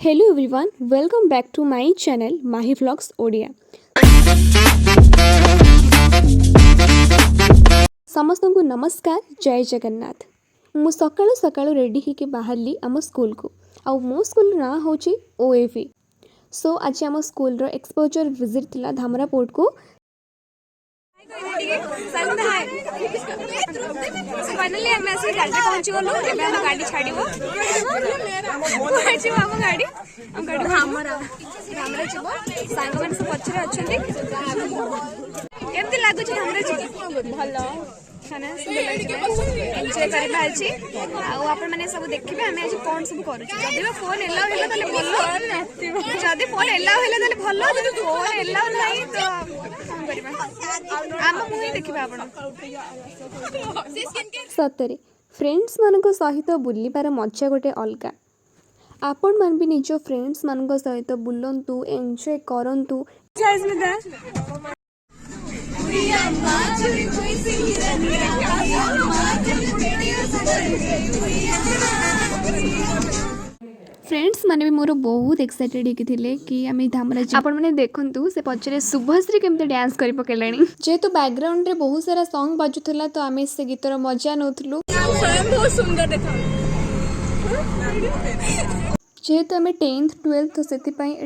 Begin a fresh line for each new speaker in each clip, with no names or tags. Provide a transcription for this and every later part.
Hello everyone, welcome back to my channel Mahi Vlogs Odia. ସମସ୍ତଙ୍କୁ ନମସ୍କାର ଜୟ ଜଗନ୍ନାଥ। ମୁଁ ସକାଳୁ ସକାଳୁ ରେଡ଼ି ହେଇକି ବାହାରିଲି ଆମ ସ୍କୁଲକୁ ଆଉ ମୋ ସ୍କୁଲର ନାଁ ହେଉଛି OAV। ସୋ ଆଜି ଆମ ସ୍କୁଲର ଏକ୍ସପୋଜର ଭିଜିଟ୍ ଥିଲା ଧାମରା ପୋର୍ଟକୁ।
फाइनली हम ऐसे गाड़ी पहुंची गलु एबे हम गाड़ी छाड़िबो पहुंची हम गाड़ी हमरा छिबो सांग मन सब पछरे अछंती केमती लागु छी हमरा छी भलो खाना सब एन्जॉय करि भालची आ आपण माने सब देखिबे हम आज कोन सब करू छी जदी फोन एलाउ हेला तले भलो जदी फोन एलाउ हेला तले भलो जदी फोन एलाउ नाही तो
सतरे फ्रेंड्स मानक सहित बुलिबार मजा गोटे अलगा। आपण मान भी निज फ्रेंड्स मानक सहित बुलंतु एन्जॉय करंतु। फ्रेंड्स माने भी मोर बहुत एक्साइटेड होते कि आम धामरा आपण मैंने देखु से पचरे शुभश्री केमती डांस कर पकेला जेहेतु बैकग्राउंड रे बहुत सारा सॉन्ग बाजुला तो आम से गीतर मजा नौलु जेहेतु आम 10th 12th तो से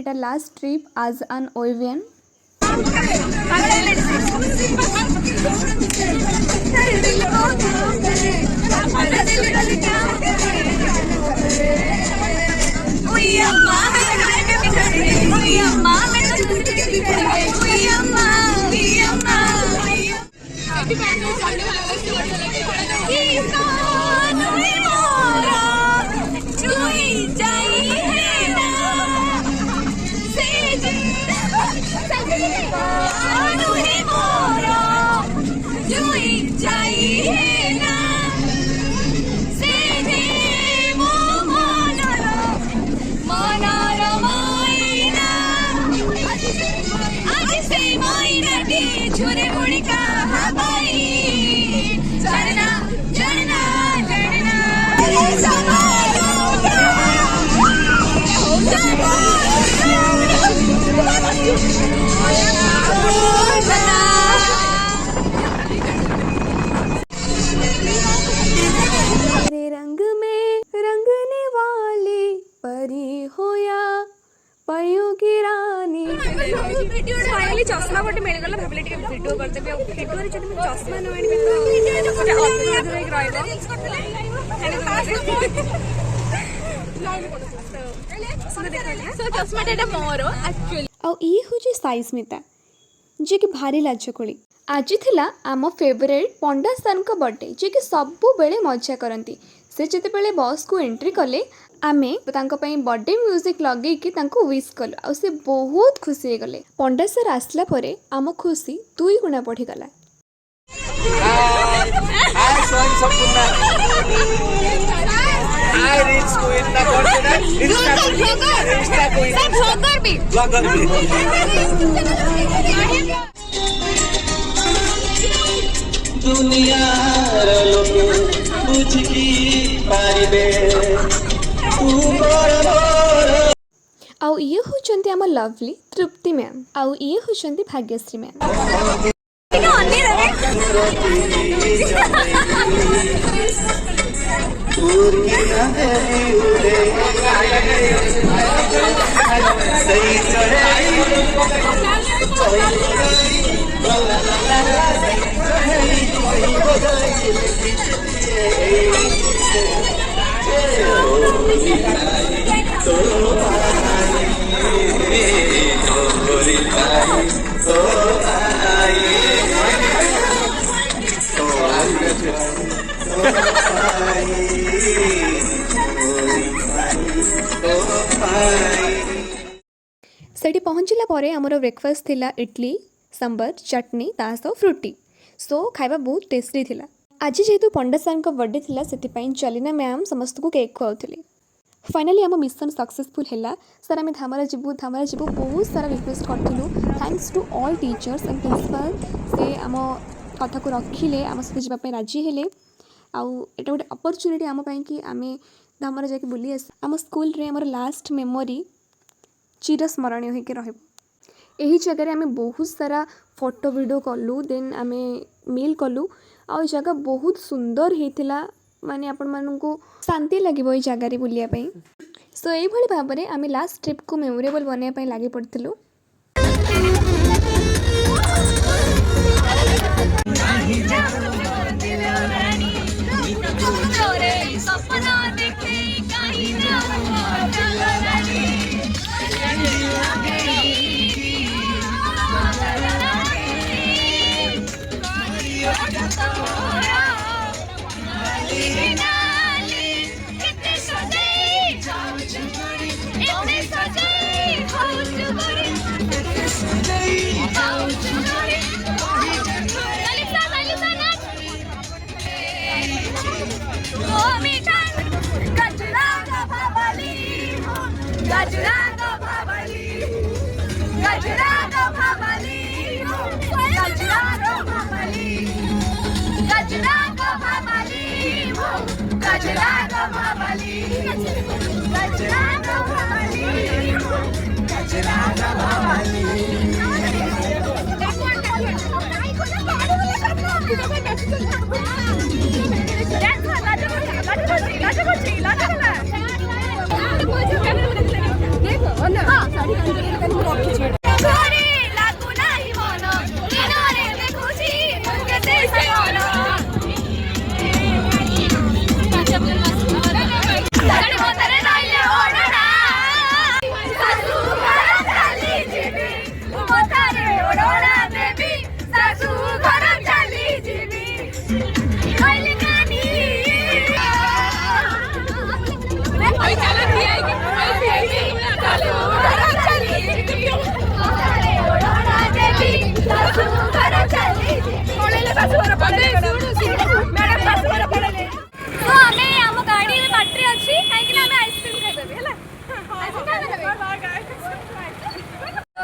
एटा लास्ट ट्रिप आज एन ओएवियन। रंग में रंगने वाली परी हो या परियों की रानी।
फाइनली चश्मा गोटे मिल गला भाबले टिके वीडियो कर देबे वीडियो रे जदी चश्मा न आनी तो गोटे अद्भुत रे रहइबो चश्मा डेटा मोर एक्चुअली
आ ई होची साई स्मिता जे कि भारी लाजकोली। आज थिला आम फेवरेट पंडा सर का बर्थडे जे कि सबु बेले मजा करती। से जिते बेले बस को एंट्री कले आमे तांको पई बर्थडे म्यूजिक लगे कि तांको विश कलु आ से बहुत खुशी हो गले। पंडा सर आसला परे आम खुशी 2 गुणा बढ़ी गला।
दुनिया लोके बुझी पारिबे
आउ ये होचंती आम लवली तृप्ति मैम आउ ये होचंती भाग्यश्री मैम। सेठी पहुँचला परे आमर ब्रेकफास्ट थिला इडली सांबर चटनी तास फ्रुटी। सो खाଇବା बहुत टेस्टी थिला। आज जेहेतु पंडा सर का बर्थडे थिला सेतिपाई चलिना मैम समस्त को केक खुआउथिले। फाइनली आम मिशन सक्सेसफुल है। सर आम धामरा जीवु बहुत सारा रिक्वेस्ट करूँ। Thanks to all teachers and principal से आम कथा को रखिले आम सहित जावाई राजी हेले। आउ एटा गोटे अपॉर्चुनिटी आम कि आम धामरा जाके बुली आस आम स्कूल रे हमर लास्ट मेमोरी चिरस्मरणीय होके रहब। यही जगह आम बहुत सारा फोटो वीडियो कलु देन आम मिल कलु आ जगह बहुत सुंदर होता माने आपण मानू शांति लगे ये जगार बुलायापी। सो ये भाव में आम लास्ट ट्रिप को मेमोरेबल बनवाई लगी पड़ू।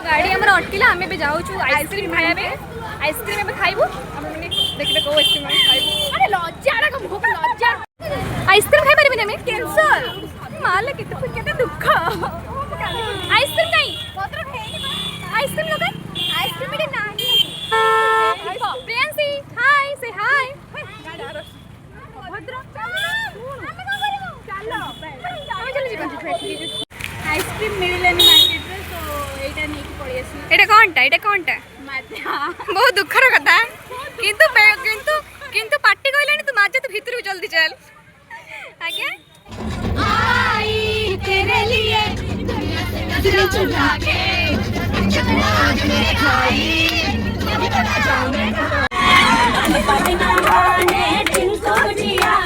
गाड़ी हमर अटकिला आमे भी जाऊ छु आइसक्रीम खायाबे आइसक्रीम में खाइबू हमने देखबे को आइसक्रीम खाइबू। अरे लज्जा रे को भूख लज्जा आइसक्रीम खाइ परबे ना मैं कैंसर माले केते दुख आइसक्रीम नहीं पत्र खेनी आइसक्रीम लोगे आइसक्रीम में नाही प्रियांसी हाय से हाय भद्र हमें का करिवो चलो हमें चली जीवा
आइसक्रीम मिललेनी मार्केट रे तो एटा नेकी पड़ी आसी।
एटा कोनटा
माध्या
बहुत दुखर कथा किंतु किंतु किंतु पार्टी कहलानी तू माजे तो भीतर जल्दी चल आगे
आई तेरे लिए नजरें चुरा के आज मैं खाई कभी पता जाऊंगा ने दिल को जिया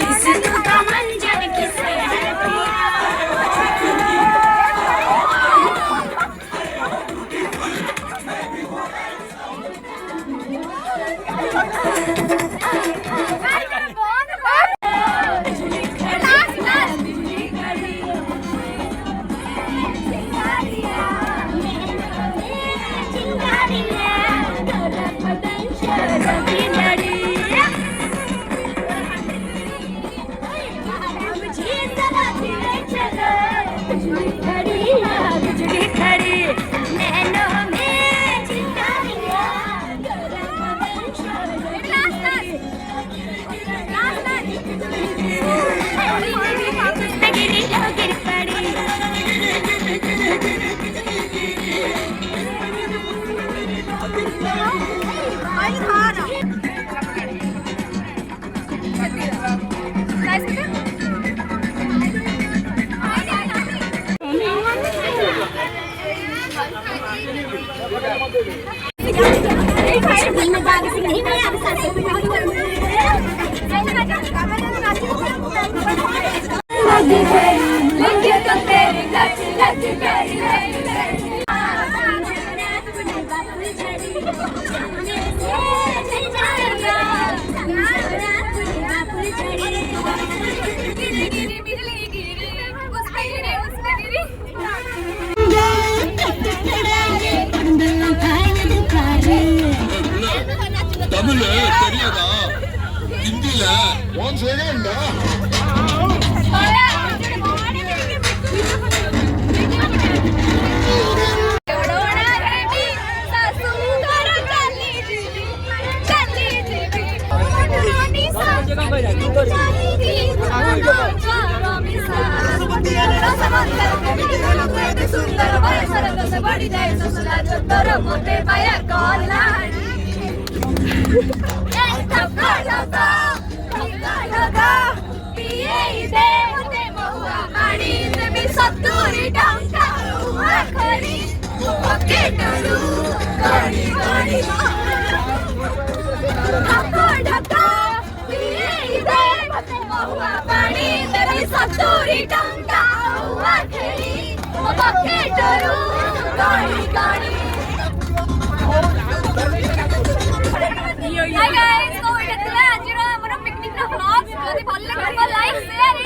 इस का मंजर किसे है पिया।
தமிழ் தெரியாதா? ஹிந்தில చేయగలండి
Hi guys, so ଏଥିରେ ଆଜିର ଆମର ପିକନିକ୍ ର vlog ଯଦି ଭଲ ଲାଗିବ ଲାଇକ୍ ଶେୟାର